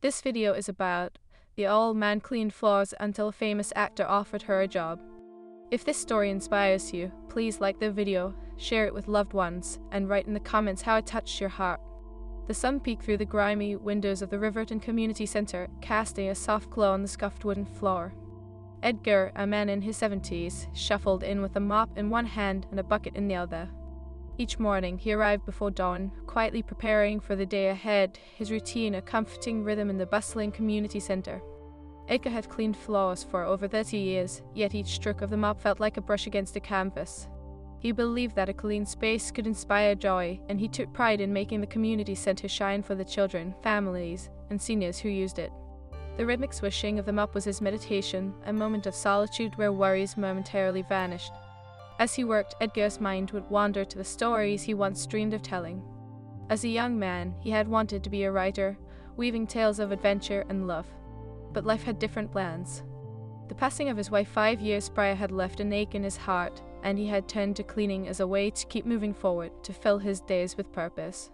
This video is about the old man cleaned floors until a famous actor offered her a job. If this story inspires you, please like the video, share it with loved ones, and write in the comments how it touched your heart. The sun peeked through the grimy windows of the Riverton Community Centre, casting a soft glow on the scuffed wooden floor. Edgar, a man in his 70s, shuffled in with a mop in one hand and a bucket in the other. Each morning, he arrived before dawn, quietly preparing for the day ahead, his routine a comforting rhythm in the bustling community centre. Edgar had cleaned floors for over 30 years, yet each stroke of the mop felt like a brush against a canvas. He believed that a clean space could inspire joy, and he took pride in making the community centre shine for the children, families, and seniors who used it. The rhythmic swishing of the mop was his meditation, a moment of solitude where worries momentarily vanished. As he worked, Edgar's mind would wander to the stories he once dreamed of telling. As a young man, he had wanted to be a writer, weaving tales of adventure and love. But life had different plans. The passing of his wife 5 years prior had left an ache in his heart, and he had turned to cleaning as a way to keep moving forward, to fill his days with purpose.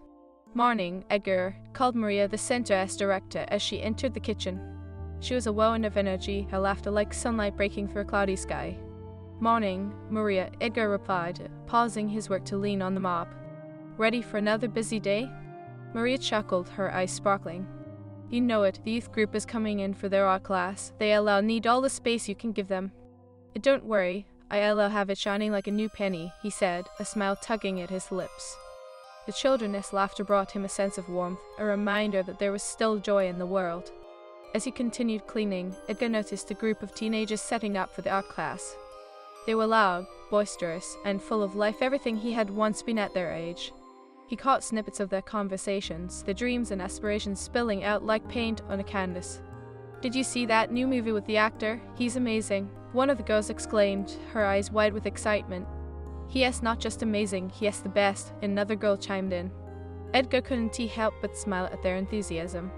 Morning, Edgar called Maria, the centre's director, as she entered the kitchen. She was a whirlwind of energy, her laughter like sunlight breaking through a cloudy sky. Morning, Maria, Edgar replied, pausing his work to lean on the mop. Ready for another busy day? Maria chuckled, her eyes sparkling. You know it, the youth group is coming in for their art class. They'll need all the space you can give them. Don't worry, I'll have it shining like a new penny, he said, a smile tugging at his lips. The children's laughter brought him a sense of warmth, a reminder that there was still joy in the world. As he continued cleaning, Edgar noticed a group of teenagers setting up for the art class. They were loud, boisterous, and full of life, everything he had once been at their age. He caught snippets of their conversations, their dreams and aspirations spilling out like paint on a canvas. Did you see that new movie with the actor? He's amazing, one of the girls exclaimed, her eyes wide with excitement. He is not just amazing, he is the best, another girl chimed in. Edgar couldn't help but smile at their enthusiasm.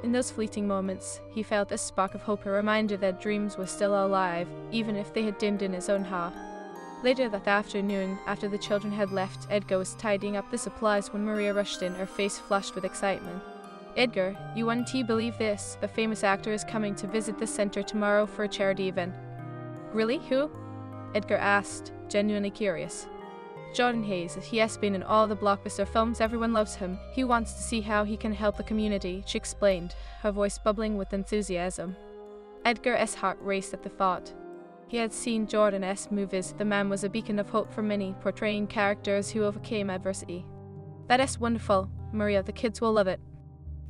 In those fleeting moments, he felt a spark of hope, a reminder that dreams were still alive, even if they had dimmed in his own heart. Later that afternoon, after the children had left, Edgar was tidying up the supplies when Maria rushed in, her face flushed with excitement. Edgar, you wouldn't believe this. The famous actor is coming to visit the center tomorrow for a charity event. Really? Who? Edgar asked, genuinely curious. Jordan Hayes, he has been in all the blockbuster films, everyone loves him. He wants to see how he can help the community, she explained, her voice bubbling with enthusiasm. Edgar's heart raced at the thought. He had seen Jordan's movies. The man was a beacon of hope for many, portraying characters who overcame adversity. That is wonderful, Maria, the kids will love it.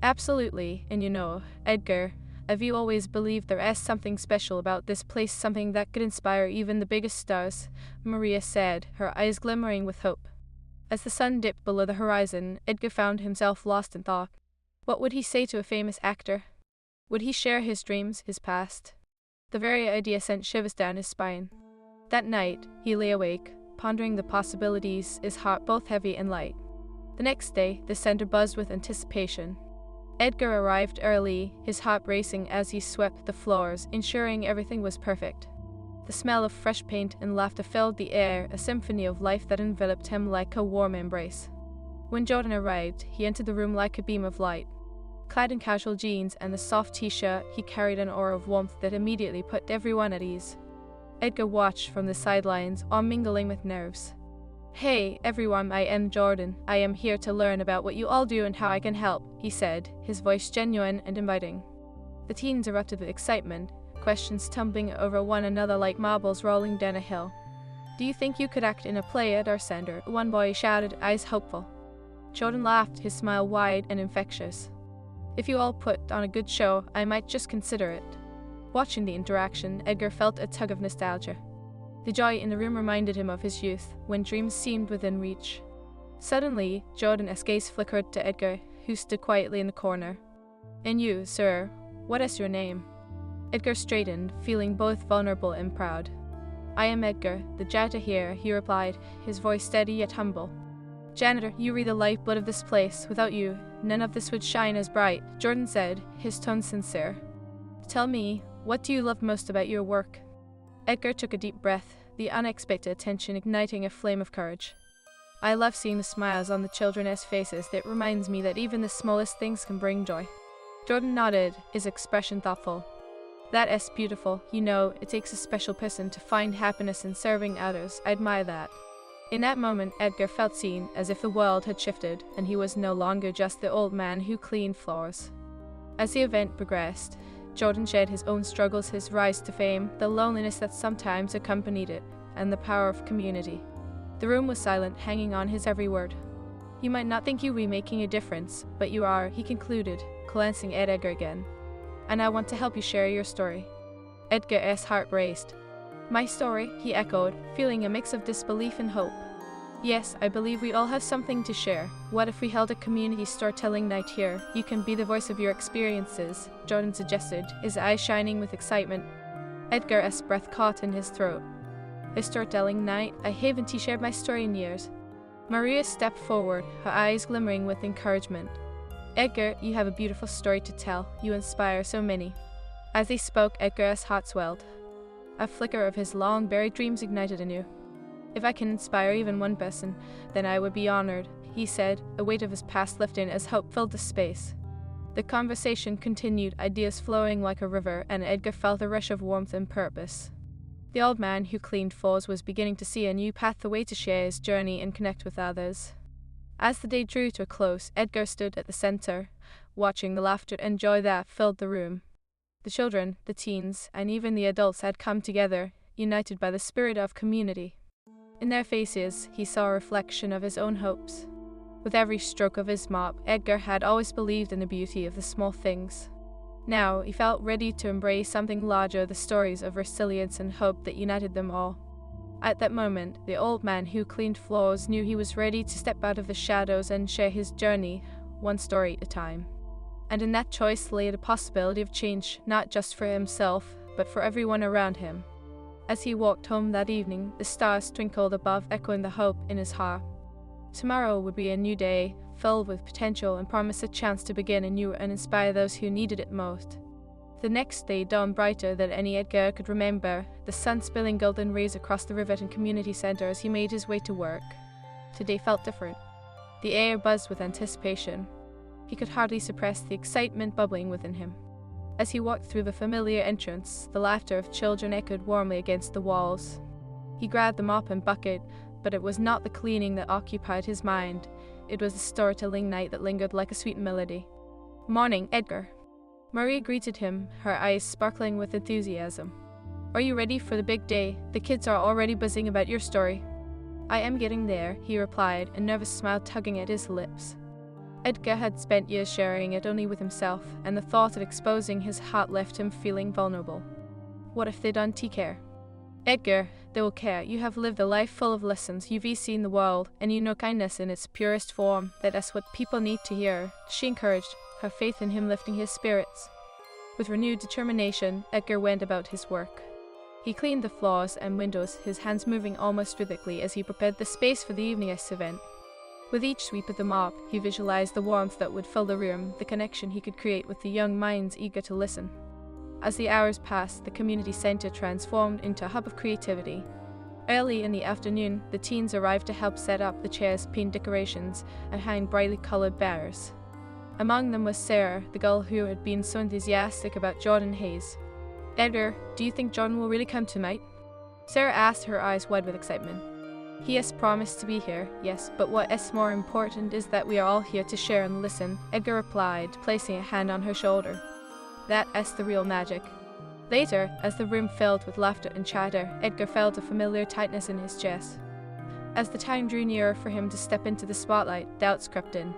Absolutely, and you know, Edgar, have you always believed there is something special about this place, something that could inspire even the biggest stars, Maria said, her eyes glimmering with hope. As the sun dipped below the horizon, Edgar found himself lost in thought. What would he say to a famous actor? Would he share his dreams, his past? The very idea sent shivers down his spine. That night, he lay awake, pondering the possibilities, his heart both heavy and light. The next day, the center buzzed with anticipation. Edgar arrived early, his heart racing as he swept the floors, ensuring everything was perfect. The smell of fresh paint and laughter filled the air, a symphony of life that enveloped him like a warm embrace. When Jordan arrived, he entered the room like a beam of light. Clad in casual jeans and a soft t-shirt, he carried an aura of warmth that immediately put everyone at ease. Edgar watched from the sidelines, all mingling with nerves. Hey, everyone, I am Jordan. I am here to learn about what you all do and how I can help, he said, his voice genuine and inviting. The teens erupted with excitement, questions tumbling over one another like marbles rolling down a hill. Do you think you could act in a play at our center? One boy shouted, eyes hopeful. Jordan laughed, his smile wide and infectious. If you all put on a good show, I might just consider it. Watching the interaction, Edgar felt a tug of nostalgia. The joy in the room reminded him of his youth, when dreams seemed within reach. Suddenly, Jordan's gaze flickered to Edgar, who stood quietly in the corner. And you, sir, what is your name? Edgar straightened, feeling both vulnerable and proud. I am Edgar, the janitor here, he replied, his voice steady yet humble. Janitor, you are the lifeblood of this place. Without you, none of this would shine as bright, Jordan said, his tone sincere. Tell me, what do you love most about your work? Edgar took a deep breath, the unexpected attention igniting a flame of courage. I love seeing the smiles on the children's faces. That reminds me that even the smallest things can bring joy. Jordan nodded, his expression thoughtful. That is beautiful. You know, it takes a special person to find happiness in serving others. I admire that. In that moment, Edgar felt seen, as if the world had shifted, and he was no longer just the old man who cleaned floors. As the event progressed, Jordan shared his own struggles, his rise to fame, the loneliness that sometimes accompanied it, and the power of community. The room was silent, hanging on his every word. You might not think you were making a difference, but you are, he concluded, glancing at Edgar again. And I want to help you share your story. Edgar's heart raced. My story, he echoed, feeling a mix of disbelief and hope. Yes, I believe we all have something to share. What if we held a community storytelling night here? You can be the voice of your experiences, Jordan suggested, his eyes shining with excitement. Edgar's breath caught in his throat. A storytelling night? I haven't shared my story in years. Maria stepped forward, her eyes glimmering with encouragement. Edgar, you have a beautiful story to tell. You inspire so many. As he spoke, Edgar's heart swelled. A flicker of his long-buried dreams ignited anew. If I can inspire even one person, then I would be honored, he said, a weight of his past lifting as hope filled the space. The conversation continued, ideas flowing like a river, and Edgar felt a rush of warmth and purpose. The old man who cleaned floors was beginning to see a new pathway to share his journey and connect with others. As the day drew to a close, Edgar stood at the center, watching the laughter and joy that filled the room. The children, the teens, and even the adults had come together, united by the spirit of community. In their faces, he saw a reflection of his own hopes. With every stroke of his mop, Edgar had always believed in the beauty of the small things. Now, he felt ready to embrace something larger, the stories of resilience and hope that united them all. At that moment, the old man who cleaned floors knew he was ready to step out of the shadows and share his journey, one story at a time. And in that choice lay the possibility of change, not just for himself, but for everyone around him. As he walked home that evening, the stars twinkled above, echoing the hope in his heart. Tomorrow would be a new day, filled with potential and promised a chance to begin anew and inspire those who needed it most. The next day dawned brighter than any Edgar could remember, the sun spilling golden rays across the Riverton Community Center as he made his way to work. Today felt different. The air buzzed with anticipation. He could hardly suppress the excitement bubbling within him. As he walked through the familiar entrance, the laughter of children echoed warmly against the walls. He grabbed the mop and bucket, but it was not the cleaning that occupied his mind. It was the storytelling night that lingered like a sweet melody. "Morning, Edgar." Maria greeted him, her eyes sparkling with enthusiasm. "Are you ready for the big day? The kids are already buzzing about your story." "I am getting there," he replied, a nervous smile tugging at his lips. Edgar had spent years sharing it only with himself, and the thought of exposing his heart left him feeling vulnerable. What if they don't care? "Edgar, they will care. You have lived a life full of lessons. You've seen the world, and you know kindness in its purest form. That is what people need to hear," she encouraged, her faith in him lifting his spirits. With renewed determination, Edgar went about his work. He cleaned the floors and windows, his hands moving almost rhythmically as he prepared the space for the evening's event. With each sweep of the mop, he visualized the warmth that would fill the room, the connection he could create with the young minds eager to listen. As the hours passed, the community center transformed into a hub of creativity. Early in the afternoon, the teens arrived to help set up the chairs, paint decorations, and hang brightly colored banners. Among them was Sarah, the girl who had been so enthusiastic about Jordan Hayes. "Edgar, do you think Jordan will really come tonight?" Sarah asked, her eyes wide with excitement. "He has promised to be here, yes, but what is more important is that we are all here to share and listen," Edgar replied, placing a hand on her shoulder. "That is the real magic." Later, as the room filled with laughter and chatter, Edgar felt a familiar tightness in his chest. As the time drew nearer for him to step into the spotlight, doubts crept in.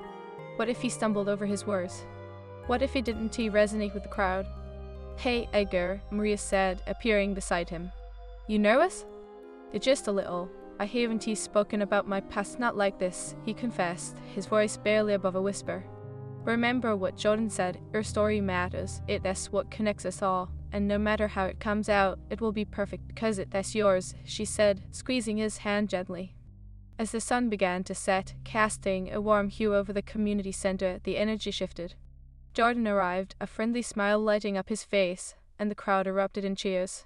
What if he stumbled over his words? What if he didn't resonate with the crowd? "Hey, Edgar," Maria said, appearing beside him. "You nervous?" "Just a little. I haven't spoken about my past not like this," he confessed, his voice barely above a whisper. "Remember what Jordan said, your story matters, it is what connects us all, and no matter how it comes out, it will be perfect because it is yours," she said, squeezing his hand gently. As the sun began to set, casting a warm hue over the community center, the energy shifted. Jordan arrived, a friendly smile lighting up his face, and the crowd erupted in cheers.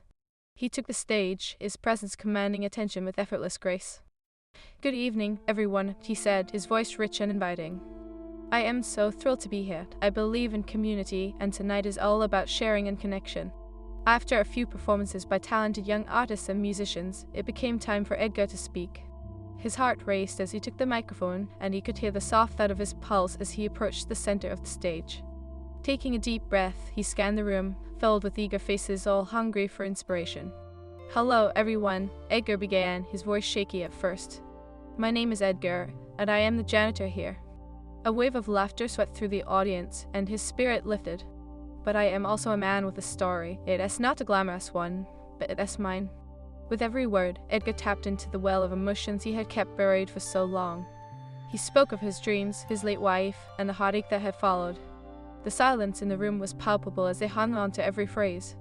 He took the stage, his presence commanding attention with effortless grace. "Good evening, everyone," he said, his voice rich and inviting. I am so thrilled to be here. I believe in community, and tonight is all about sharing and connection. After a few performances by talented young artists and musicians, it became time for Edgar to speak. His heart raced as he took the microphone, and he could hear the soft thud of his pulse as he approached the center of the stage. Taking a deep breath, he scanned the room, filled with eager faces all hungry for inspiration. "Hello, everyone," Edgar began, his voice shaky at first. "My name is Edgar, and I am the janitor here." A wave of laughter swept through the audience, and his spirit lifted. "But I am also a man with a story. It is not a glamorous one, but it is mine." With every word, Edgar tapped into the well of emotions he had kept buried for so long. He spoke of his dreams, his late wife, and the heartache that had followed. The silence in the room was palpable as they hung on to every phrase.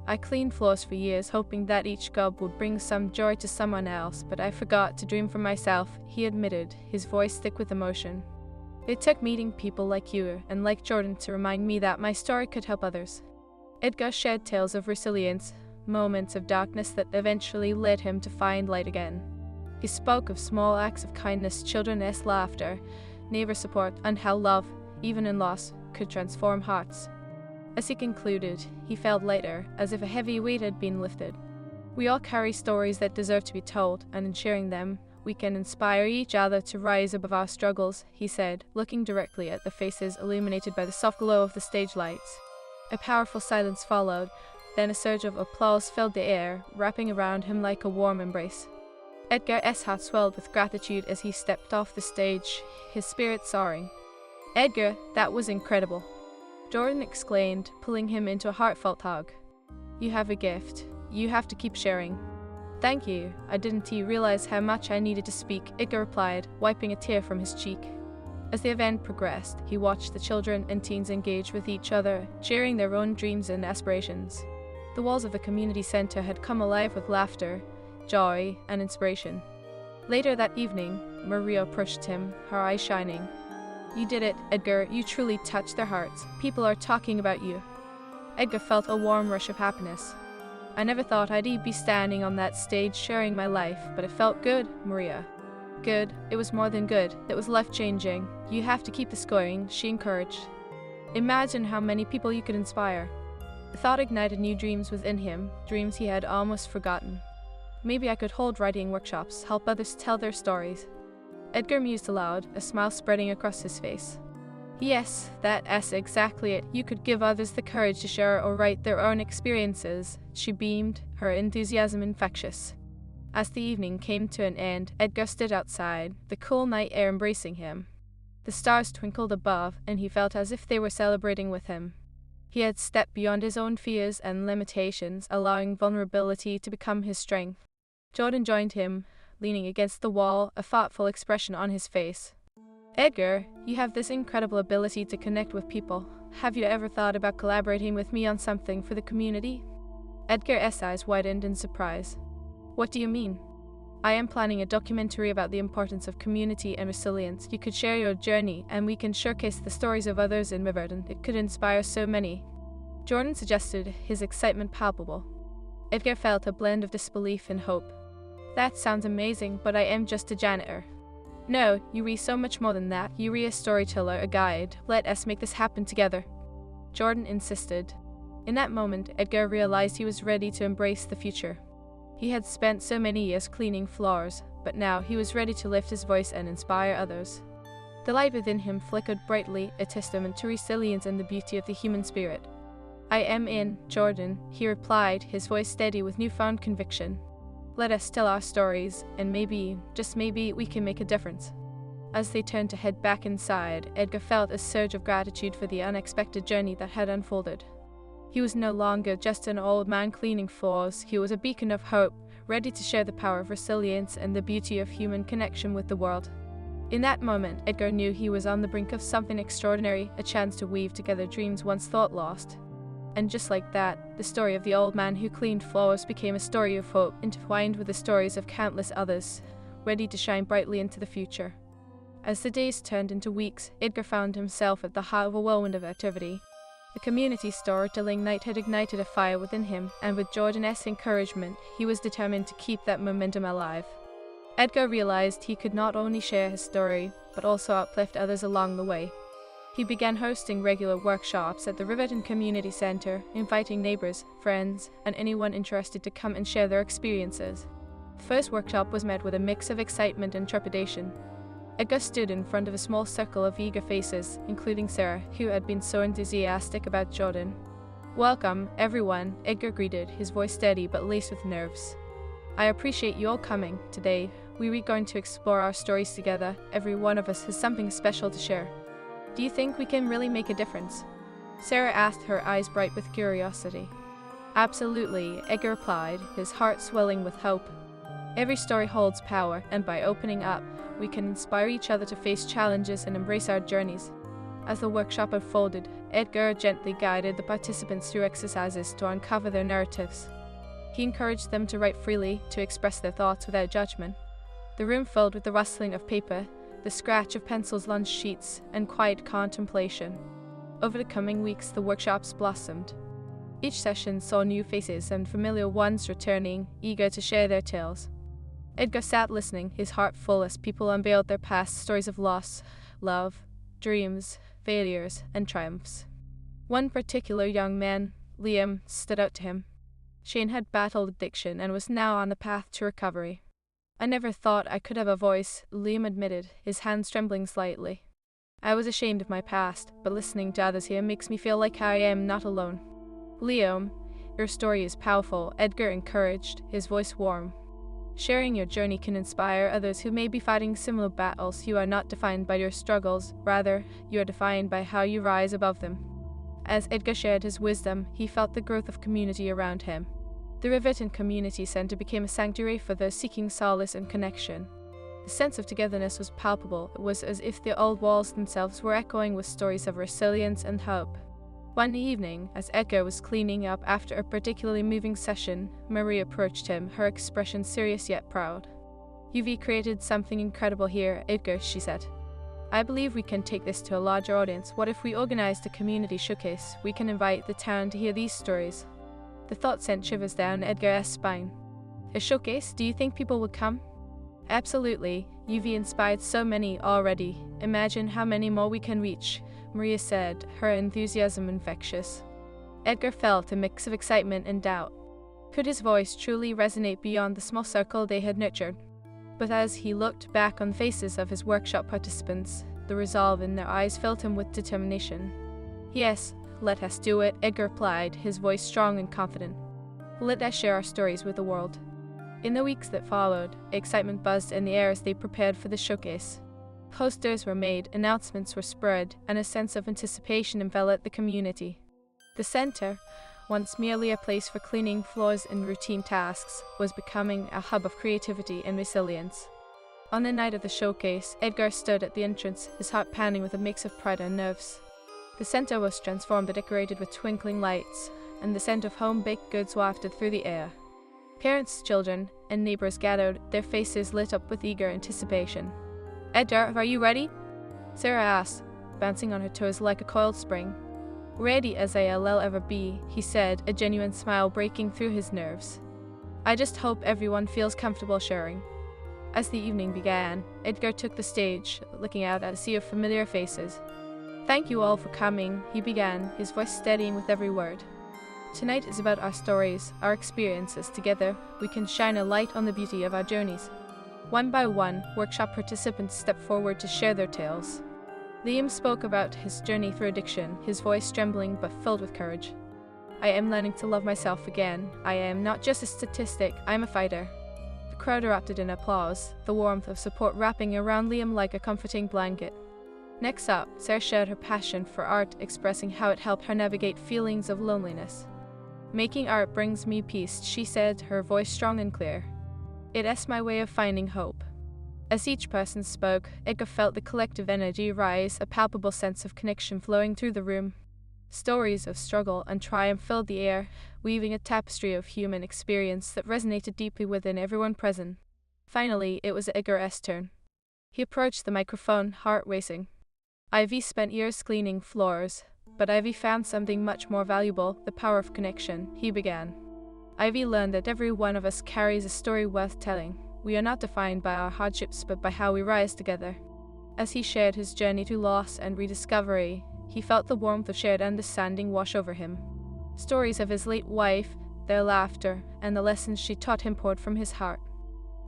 "I cleaned floors for years, hoping that each job would bring some joy to someone else, but I forgot to dream for myself," he admitted, his voice thick with emotion. "It took meeting people like you and like Jordan to remind me that my story could help others." Edgar shared tales of resilience, moments of darkness that eventually led him to find light again. He spoke of small acts of kindness, children's laughter, neighbor support, and how love, even in loss, could transform hearts. As he concluded, he felt lighter, as if a heavy weight had been lifted. "We all carry stories that deserve to be told, and in sharing them, we can inspire each other to rise above our struggles," he said, looking directly at the faces illuminated by the soft glow of the stage lights. A powerful silence followed, then a surge of applause filled the air, wrapping around him like a warm embrace. Edgar's heart swelled with gratitude as he stepped off the stage, his spirit soaring. "Edgar, that was incredible," Jordan exclaimed, pulling him into a heartfelt hug. "You have a gift. You have to keep sharing." "Thank you. I didn't realize how much I needed to speak," Edgar replied, wiping a tear from his cheek. As the event progressed, he watched the children and teens engage with each other, sharing their own dreams and aspirations. The walls of the community center had come alive with laughter, joy, and inspiration. Later that evening, Maria approached him, her eyes shining. "You did it, Edgar. You truly touched their hearts. People are talking about you." Edgar felt a warm rush of happiness. "I never thought I'd be standing on that stage sharing my life, but it felt good, Maria." "Good. It was more than good. It was life-changing. You have to keep this going," she encouraged. "Imagine how many people you could inspire." The thought ignited new dreams within him, dreams he had almost forgotten. "Maybe I could hold writing workshops, help others tell their stories." Edgar mused aloud, a smile spreading across his face. "Yes, that's exactly it. You could give others the courage to share or write their own experiences." She beamed, her enthusiasm infectious. As the evening came to an end, Edgar stood outside, the cool night air embracing him. The stars twinkled above, and he felt as if they were celebrating with him. He had stepped beyond his own fears and limitations, allowing vulnerability to become his strength. Jordan joined him, leaning against the wall, a thoughtful expression on his face. "Edgar, you have this incredible ability to connect with people. Have you ever thought about collaborating with me on something for the community?" Edgar's eyes widened in surprise. "What do you mean?" "I am planning a documentary about the importance of community and resilience. You could share your journey, and we can showcase the stories of others in Riverton. It could inspire so many." Jordan suggested, his excitement palpable. Edgar felt a blend of disbelief and hope. "That sounds amazing, but I am just a janitor." "No, you are so much more than that. You are a storyteller, a guide. Let us make this happen together," Jordan insisted. In that moment, Edgar realized he was ready to embrace the future. He had spent so many years cleaning floors, but now he was ready to lift his voice and inspire others. The light within him flickered brightly, a testament to resilience and the beauty of the human spirit. "I am in, Jordan," he replied, his voice steady with newfound conviction. "Let us tell our stories, and maybe, just maybe, we can make a difference." As they turned to head back inside, Edgar felt a surge of gratitude for the unexpected journey that had unfolded. He was no longer just an old man cleaning floors. He was a beacon of hope, ready to share the power of resilience and the beauty of human connection with the world. In that moment, Edgar knew he was on the brink of something extraordinary, a chance to weave together dreams once thought lost. And just like that, the story of the old man who cleaned floors became a story of hope, intertwined with the stories of countless others, ready to shine brightly into the future. As the days turned into weeks, Edgar found himself at the heart of a whirlwind of activity. The community storytelling night had ignited a fire within him, and with Jordan's encouragement, he was determined to keep that momentum alive. Edgar realized he could not only share his story, but also uplift others along the way. He began hosting regular workshops at the Riverton Community Center, inviting neighbors, friends, and anyone interested to come and share their experiences. The first workshop was met with a mix of excitement and trepidation. Edgar stood in front of a small circle of eager faces, including Sarah, who had been so enthusiastic about Jordan. "Welcome, everyone," Edgar greeted, his voice steady but laced with nerves. "I appreciate you all coming. Today, we're going to explore our stories together. Every one of us has something special to share. Do you think we can really make a difference?" Sarah asked, her eyes bright with curiosity. "Absolutely," Edgar replied, his heart swelling with hope. "Every story holds power, and by opening up, we can inspire each other to face challenges and embrace our journeys." As the workshop unfolded, Edgar gently guided the participants through exercises to uncover their narratives. He encouraged them to write freely, to express their thoughts without judgment. The room filled with the rustling of paper, the scratch of pencils on sheets, and quiet contemplation. Over the coming weeks, the workshops blossomed. Each session saw new faces and familiar ones returning, eager to share their tales. Edgar sat listening, his heart full as people unveiled their past stories of loss, love, dreams, failures, and triumphs. One particular young man, Liam, stood out to him. Shane had battled addiction and was now on the path to recovery. "I never thought I could have a voice," Liam admitted, his hands trembling slightly. "I was ashamed of my past, but listening to others here makes me feel like I am not alone." "Liam, your story is powerful," Edgar encouraged, his voice warm. "Sharing your journey can inspire others who may be fighting similar battles. You are not defined by your struggles, rather, you are defined by how you rise above them." As Edgar shared his wisdom, he felt the growth of community around him. The Riverton Community Center became a sanctuary for those seeking solace and connection. The sense of togetherness was palpable. It was as if the old walls themselves were echoing with stories of resilience and hope. One evening, as Edgar was cleaning up after a particularly moving session, Marie approached him, her expression serious yet proud. "You've created something incredible here, Edgar," she said. "I believe we can take this to a larger audience. What if we organized a community showcase? We can invite the town to hear these stories." The thought sent shivers down Edgar's spine. "A showcase? Do you think people would come?" "Absolutely. You've inspired so many already. Imagine how many more we can reach," Maria said, her enthusiasm infectious. Edgar felt a mix of excitement and doubt. Could his voice truly resonate beyond the small circle they had nurtured? But as he looked back on the faces of his workshop participants, the resolve in their eyes filled him with determination. "Yes, let us do it," Edgar replied, his voice strong and confident. "Let us share our stories with the world." In the weeks that followed, excitement buzzed in the air as they prepared for the showcase. Posters were made, announcements were spread, and a sense of anticipation enveloped the community. The center, once merely a place for cleaning floors and routine tasks, was becoming a hub of creativity and resilience. On the night of the showcase, Edgar stood at the entrance, his heart pounding with a mix of pride and nerves. The center was transformed and decorated with twinkling lights, and the scent of home-baked goods wafted through the air. Parents, children, and neighbors gathered, their faces lit up with eager anticipation. "Edgar, are you ready?" Sarah asked, bouncing on her toes like a coiled spring. "Ready as I'll ever be," he said, a genuine smile breaking through his nerves. "I just hope everyone feels comfortable sharing." As the evening began, Edgar took the stage, looking out at a sea of familiar faces. "Thank you all for coming," he began, his voice steadying with every word. "Tonight is about our stories, our experiences. Together, we can shine a light on the beauty of our journeys." One by one, workshop participants stepped forward to share their tales. Liam spoke about his journey through addiction, his voice trembling but filled with courage. "I am learning to love myself again. I am not just a statistic, I am a fighter." The crowd erupted in applause, the warmth of support wrapping around Liam like a comforting blanket. Next up, Sarah shared her passion for art, expressing how it helped her navigate feelings of loneliness. "Making art brings me peace," she said, her voice strong and clear. "It's my way of finding hope." As each person spoke, Edgar felt the collective energy rise, a palpable sense of connection flowing through the room. Stories of struggle and triumph filled the air, weaving a tapestry of human experience that resonated deeply within everyone present. Finally, it was Edgar's turn. He approached the microphone, heart racing. "Ivy spent years cleaning floors, but Ivy found something much more valuable, the power of connection," he began. "Ivy learned that every one of us carries a story worth telling. We are not defined by our hardships but by how we rise together." As he shared his journey to loss and rediscovery, he felt the warmth of shared understanding wash over him. Stories of his late wife, their laughter, and the lessons she taught him poured from his heart.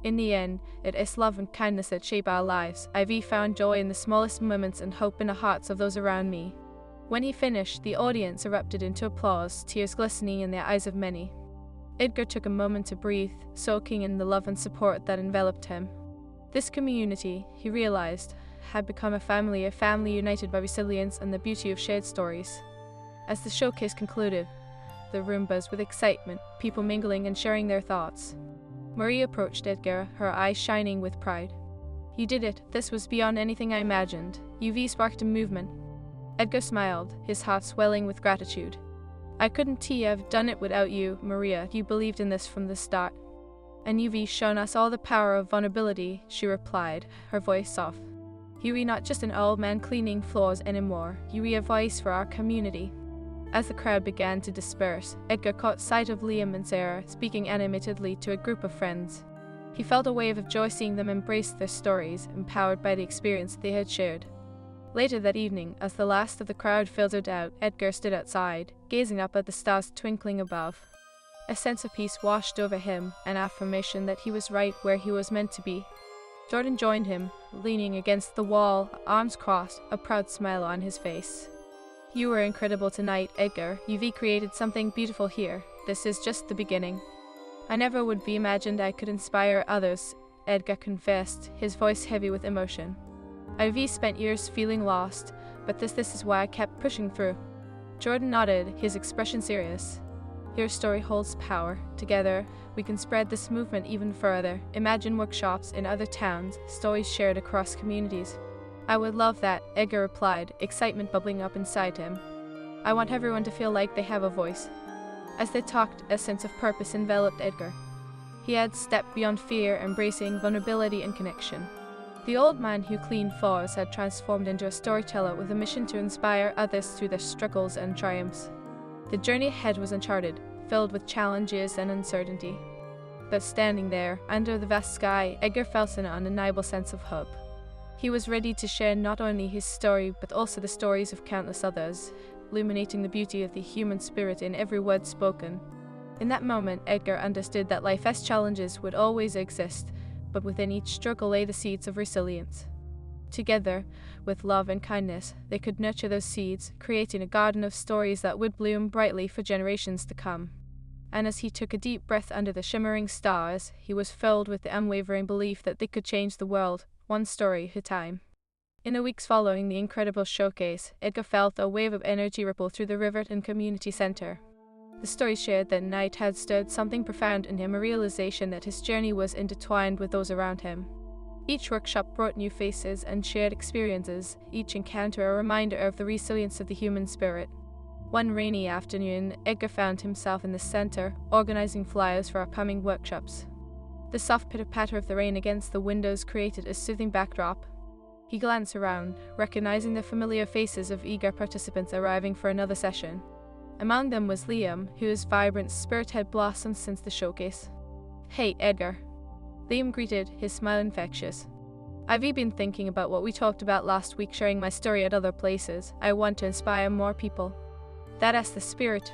In the end, it is love and kindness that shape our lives. Ivy found joy in the smallest moments and hope in the hearts of those around me. When he finished, the audience erupted into applause, tears glistening in the eyes of many. Edgar took a moment to breathe, soaking in the love and support that enveloped him. This community, he realized, had become a family united by resilience and the beauty of shared stories. As the showcase concluded, the room buzzed with excitement, people mingling and sharing their thoughts. Marie approached Edgar, her eyes shining with pride. "You did it. This was beyond anything I imagined. UV sparked a movement." Edgar smiled, his heart swelling with gratitude. "I couldn't have done it without you, Maria. You believed in this from the start." "And you've shown us all the power of vulnerability," she replied, her voice soft. "You're not just an old man cleaning floors anymore. You're a voice for our community." As the crowd began to disperse, Edgar caught sight of Liam and Sarah speaking animatedly to a group of friends. He felt a wave of joy seeing them embrace their stories, empowered by the experience they had shared. Later that evening, as the last of the crowd filtered out, Edgar stood outside, gazing up at the stars twinkling above. A sense of peace washed over him, an affirmation that he was right where he was meant to be. Jordan joined him, leaning against the wall, arms crossed, a proud smile on his face. "You were incredible tonight, Edgar. You've created something beautiful here. This is just the beginning." "I never would have imagined I could inspire others," Edgar confessed, his voice heavy with emotion. "I've spent years feeling lost, but this is why I kept pushing through." Jordan nodded, his expression serious. "Your story holds power. Together, we can spread this movement even further. Imagine workshops in other towns, stories shared across communities." "I would love that," Edgar replied, excitement bubbling up inside him. "I want everyone to feel like they have a voice." As they talked, a sense of purpose enveloped Edgar. He had stepped beyond fear, embracing vulnerability and connection. The old man who cleaned floors had transformed into a storyteller with a mission to inspire others through their struggles and triumphs. The journey ahead was uncharted, filled with challenges and uncertainty. But standing there, under the vast sky, Edgar felt an undeniable sense of hope. He was ready to share not only his story, but also the stories of countless others, illuminating the beauty of the human spirit in every word spoken. In that moment, Edgar understood that life's challenges would always exist, but within each struggle lay the seeds of resilience. Together, with love and kindness, they could nurture those seeds, creating a garden of stories that would bloom brightly for generations to come. And as he took a deep breath under the shimmering stars, he was filled with the unwavering belief that they could change the world, one story at a time. In the weeks following the incredible showcase, Edgar felt a wave of energy ripple through the Riverton Community Center. The stories shared that night had stirred something profound in him, a realization that his journey was intertwined with those around him. Each workshop brought new faces and shared experiences, each encounter a reminder of the resilience of the human spirit. One rainy afternoon, Edgar found himself in the center, organizing flyers for upcoming workshops. The soft pitter-patter of the rain against the windows created a soothing backdrop. He glanced around, recognizing the familiar faces of eager participants arriving for another session. Among them was Liam, whose vibrant spirit had blossomed since the showcase. "Hey, Edgar." Liam greeted, his smile infectious. "I've been thinking about what we talked about last week, sharing my story at other places. I want to inspire more people." "That's the spirit,"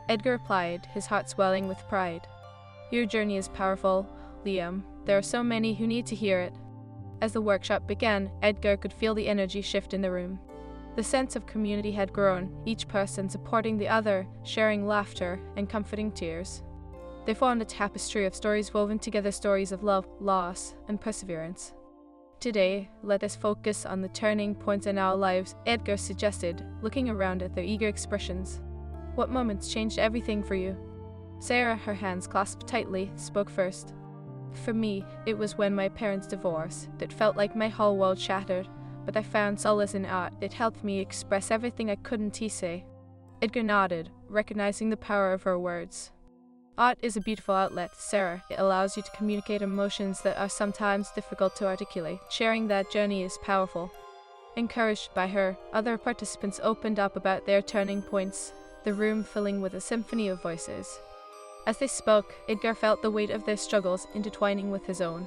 Edgar replied, his heart swelling with pride. "Your journey is powerful, Liam. There are so many who need to hear it." As the workshop began, Edgar could feel the energy shift in the room. The sense of community had grown, each person supporting the other, sharing laughter and comforting tears. They formed a tapestry of stories woven together, stories of love, loss, and perseverance. "Today, let us focus on the turning points in our lives," Edgar suggested, looking around at their eager expressions. "What moments changed everything for you?" Sarah, her hands clasped tightly, spoke first. "For me, it was when my parents divorced. It felt like my whole world shattered, but I found solace in art. It helped me express everything I couldn't say." Edgar nodded, recognizing the power of her words. "Art is a beautiful outlet, Sarah. It allows you to communicate emotions that are sometimes difficult to articulate. Sharing that journey is powerful." Encouraged by her, other participants opened up about their turning points, the room filling with a symphony of voices. As they spoke, Edgar felt the weight of their struggles intertwining with his own.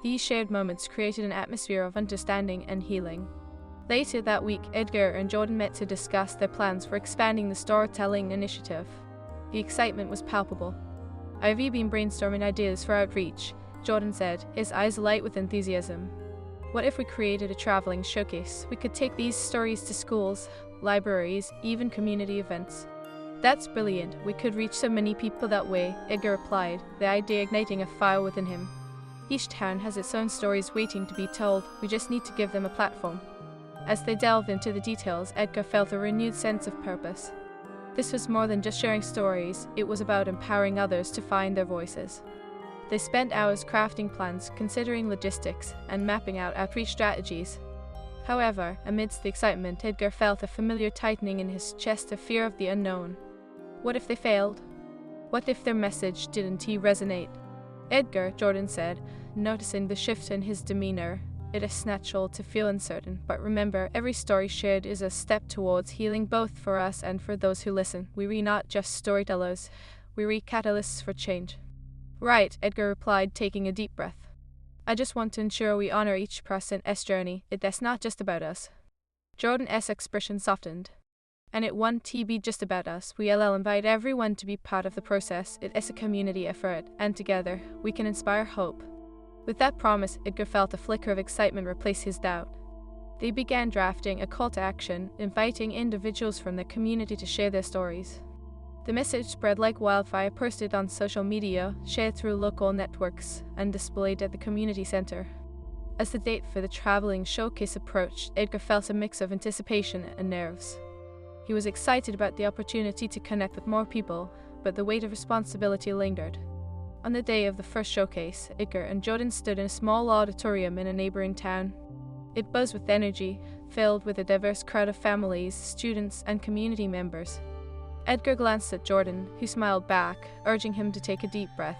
These shared moments created an atmosphere of understanding and healing. Later that week, Edgar and Jordan met to discuss their plans for expanding the storytelling initiative. The excitement was palpable. "I've been brainstorming ideas for outreach," Jordan said, his eyes alight with enthusiasm. "What if we created a traveling showcase? We could take these stories to schools, libraries, even community events." "That's brilliant. We could reach so many people that way," Edgar replied, the idea igniting a fire within him. "Each town has its own stories waiting to be told. We just need to give them a platform." As they delved into the details, Edgar felt a renewed sense of purpose. This was more than just sharing stories, it was about empowering others to find their voices. They spent hours crafting plans, considering logistics, and mapping out outreach strategies. However, amidst the excitement, Edgar felt a familiar tightening in his chest, a fear of the unknown. What if they failed? What if their message didn't resonate? "Edgar," Jordan said, noticing the shift in his demeanor, "it is natural to feel uncertain, but remember, every story shared is a step towards healing, both for us and for those who listen. We're not just storytellers, we're catalysts for change." "Right," Edgar replied, taking a deep breath. "I just want to ensure we honor each person's journey. That's not just about us." Jordan's expression softened. "And it won't be just about us. We'll invite everyone to be part of the process. It is a community effort, and together, we can inspire hope." With that promise, Edgar felt a flicker of excitement replace his doubt. They began drafting a call to action, inviting individuals from the community to share their stories. The message spread like wildfire, posted on social media, shared through local networks, and displayed at the community center. As the date for the traveling showcase approached, Edgar felt a mix of anticipation and nerves. He was excited about the opportunity to connect with more people, but the weight of responsibility lingered. On the day of the first showcase, Edgar and Jordan stood in a small auditorium in a neighboring town. It buzzed with energy, filled with a diverse crowd of families, students, and community members. Edgar glanced at Jordan, who smiled back, urging him to take a deep breath.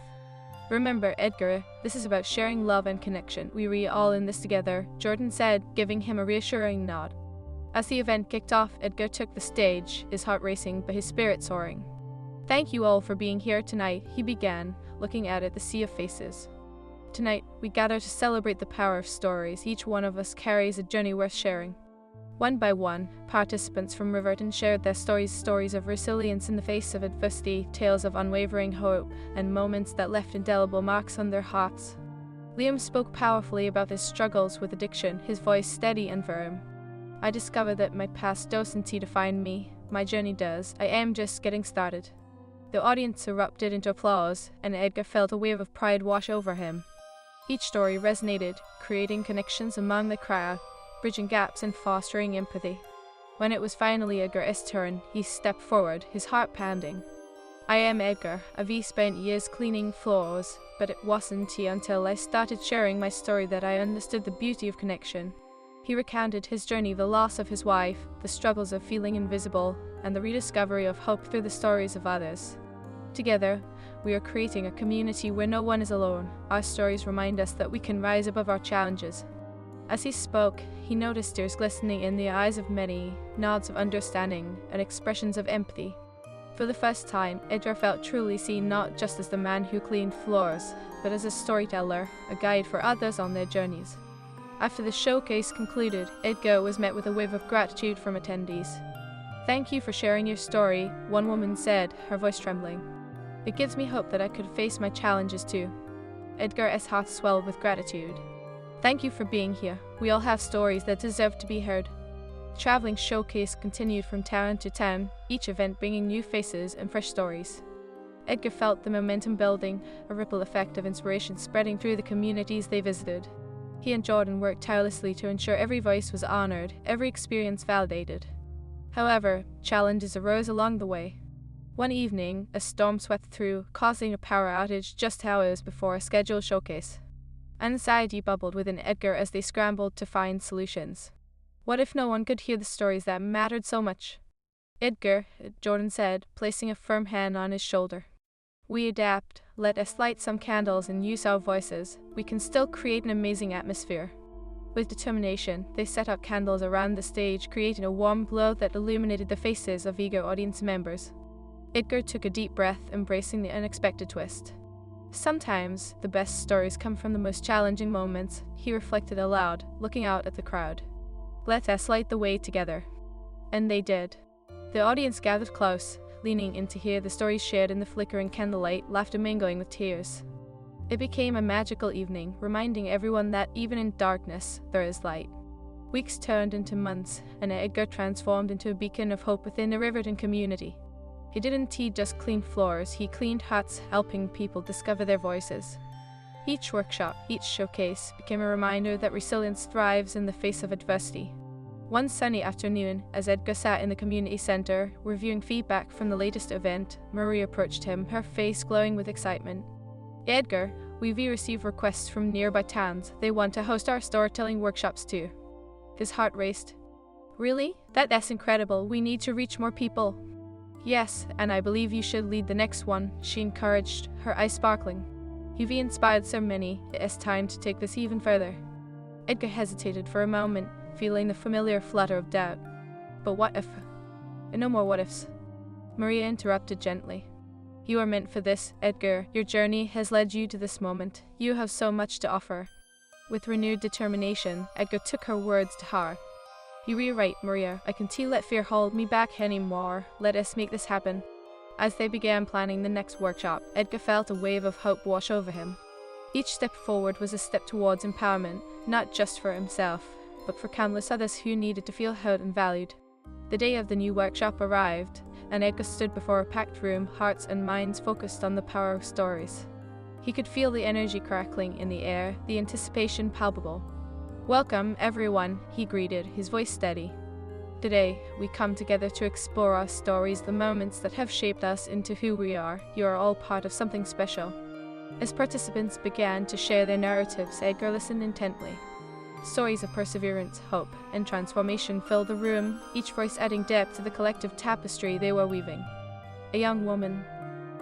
"Remember, Edgar, this is about sharing love and connection. We're all in this together," Jordan said, giving him a reassuring nod. As the event kicked off, Edgar took the stage, his heart racing but his spirit soaring. "Thank you all for being here tonight," he began, looking out at the sea of faces. "Tonight, we gather to celebrate the power of stories. Each one of us carries a journey worth sharing." One by one, participants from Riverton shared their stories of resilience in the face of adversity, tales of unwavering hope, and moments that left indelible marks on their hearts. Liam spoke powerfully about his struggles with addiction, his voice steady and firm. "I discovered that my past doesn't define me. My journey does. I am just getting started." The audience erupted into applause, and Edgar felt a wave of pride wash over him. Each story resonated, creating connections among the crowd, bridging gaps and fostering empathy. When it was finally Edgar's turn, he stepped forward, his heart pounding. "I am Edgar. I've spent years cleaning floors, but it wasn't until I started sharing my story that I understood the beauty of connection." He recounted his journey, the loss of his wife, the struggles of feeling invisible, and the rediscovery of hope through the stories of others. Together, we are creating a community where no one is alone. Our stories remind us that we can rise above our challenges. As he spoke, he noticed tears glistening in the eyes of many, nods of understanding, and expressions of empathy. For the first time, Edgar felt truly seen, not just as the man who cleaned floors, but as a storyteller, a guide for others on their journeys. After the showcase concluded, Edgar was met with a wave of gratitude from attendees. "Thank you for sharing your story," one woman said, her voice trembling. "It gives me hope that I could face my challenges too." Edgar's heart swelled with gratitude. "Thank you for being here. We all have stories that deserve to be heard." The traveling showcase continued from town to town, each event bringing new faces and fresh stories. Edgar felt the momentum building, a ripple effect of inspiration spreading through the communities they visited. He and Jordan worked tirelessly to ensure every voice was honored, every experience validated. However, challenges arose along the way. One evening, a storm swept through, causing a power outage just hours before a scheduled showcase. Anxiety bubbled within Edgar as they scrambled to find solutions. What if no one could hear the stories that mattered so much? "Edgar," Jordan said, placing a firm hand on his shoulder. "We adapt, let us light some candles and use our voices. We can still create an amazing atmosphere." With determination, they set out candles around the stage, creating a warm glow that illuminated the faces of eager audience members. Edgar took a deep breath, embracing the unexpected twist. Sometimes, the best stories come from the most challenging moments, he reflected aloud, looking out at the crowd. Let us light the way together. And they did. The audience gathered close, leaning in to hear the stories shared in the flickering candlelight, laughter mingling with tears. It became a magical evening, reminding everyone that even in darkness, there is light. Weeks turned into months, and Edgar transformed into a beacon of hope within the Riverton community. He didn't just clean floors, he cleaned huts, helping people discover their voices. Each workshop, each showcase, became a reminder that resilience thrives in the face of adversity. One sunny afternoon, as Edgar sat in the community center, reviewing feedback from the latest event, Marie approached him, her face glowing with excitement. "Edgar, we've received requests from nearby towns. They want to host our storytelling workshops too." His heart raced. "Really? That's incredible. We need to reach more people." "Yes, and I believe you should lead the next one," she encouraged, her eyes sparkling. "You've inspired so many. It's time to take this even further." Edgar hesitated for a moment, feeling the familiar flutter of doubt. "But what if?" "No more what ifs." Maria interrupted gently. "You are meant for this, Edgar. Your journey has led you to this moment. You have so much to offer." With renewed determination, Edgar took her words to heart. "You're right, Maria. I can't let fear hold me back anymore. Let us make this happen." As they began planning the next workshop, Edgar felt a wave of hope wash over him. Each step forward was a step towards empowerment, not just for himself, but for countless others who needed to feel heard and valued. The day of the new workshop arrived, and Edgar stood before a packed room, hearts and minds focused on the power of stories. He could feel the energy crackling in the air, the anticipation palpable. "Welcome, everyone," he greeted, his voice steady. "Today, we come together to explore our stories, the moments that have shaped us into who we are. You are all part of something special." As participants began to share their narratives, Edgar listened intently. Stories of perseverance, hope, and transformation filled the room, each voice adding depth to the collective tapestry they were weaving. A young woman,